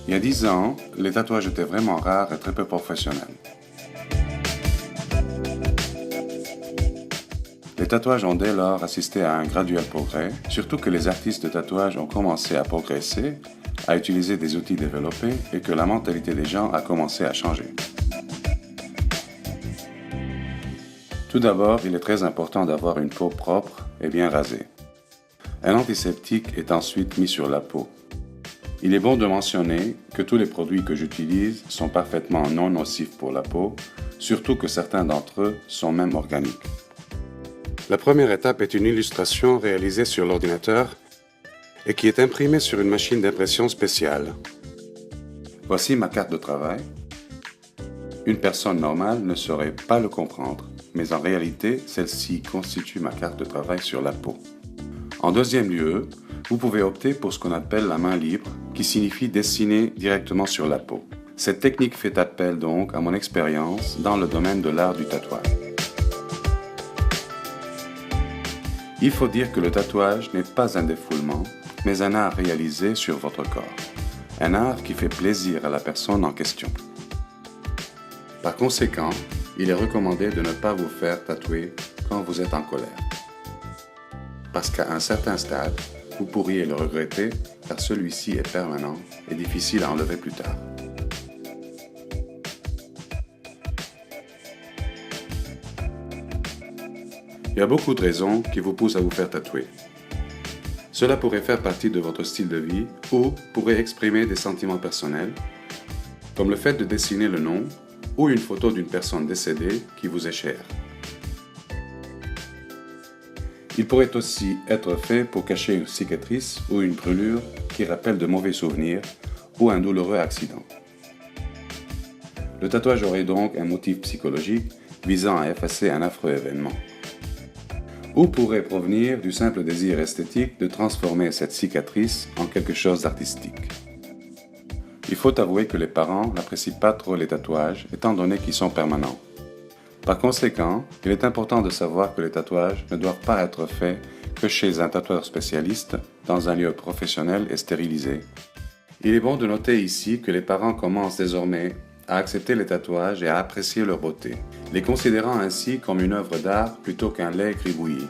Il y a 10 ans, les tatouages étaient vraiment rares et très peu professionnels. Les tatouages ont dès lors assisté à un graduel progrès, surtout que les artistes de tatouage ont commencé à progresser, à utiliser des outils développés et que la mentalité des gens a commencé à changer. Tout d'abord, il est très important d'avoir une peau propre et bien rasée. Un antiseptique est ensuite mis sur la peau. Il est bon de mentionner que tous les produits que j'utilise sont parfaitement non nocifs pour la peau, surtout que certains d'entre eux sont même organiques. La première étape est une illustration réalisée sur l'ordinateur et qui est imprimée sur une machine d'impression spéciale. Voici ma carte de travail. Une personne normale ne saurait pas le comprendre, mais en réalité, celle-ci constitue ma carte de travail sur la peau. En deuxième lieu, vous pouvez opter pour ce qu'on appelle la main libre, qui signifie dessiner directement sur la peau. Cette technique fait appel donc à mon expérience dans le domaine de l'art du tatouage. Il faut dire que le tatouage n'est pas un défoulement, mais un art réalisé sur votre corps. Un art qui fait plaisir à la personne en question. Par conséquent, il est recommandé de ne pas vous faire tatouer quand vous êtes en colère. Parce qu'à un certain stade, vous pourriez le regretter car celui-ci est permanent et difficile à enlever plus tard. Il y a beaucoup de raisons qui vous poussent à vous faire tatouer. Cela pourrait faire partie de votre style de vie ou pourrait exprimer des sentiments personnels, comme le fait de dessiner le nom ou une photo d'une personne décédée qui vous est chère. Il pourrait aussi être fait pour cacher une cicatrice ou une brûlure qui rappelle de mauvais souvenirs ou un douloureux accident. Le tatouage aurait donc un motif psychologique visant à effacer un affreux événement. Ou pourrait provenir du simple désir esthétique de transformer cette cicatrice en quelque chose d'artistique. Il faut avouer que les parents n'apprécient pas trop les tatouages étant donné qu'ils sont permanents. Par conséquent, il est important de savoir que les tatouages ne doivent pas être faits que chez un tatoueur spécialiste, dans un lieu professionnel et stérilisé. Il est bon de noter ici que les parents commencent désormais à accepter les tatouages et à apprécier leur beauté, les considérant ainsi comme une œuvre d'art plutôt qu'un laid gribouillis.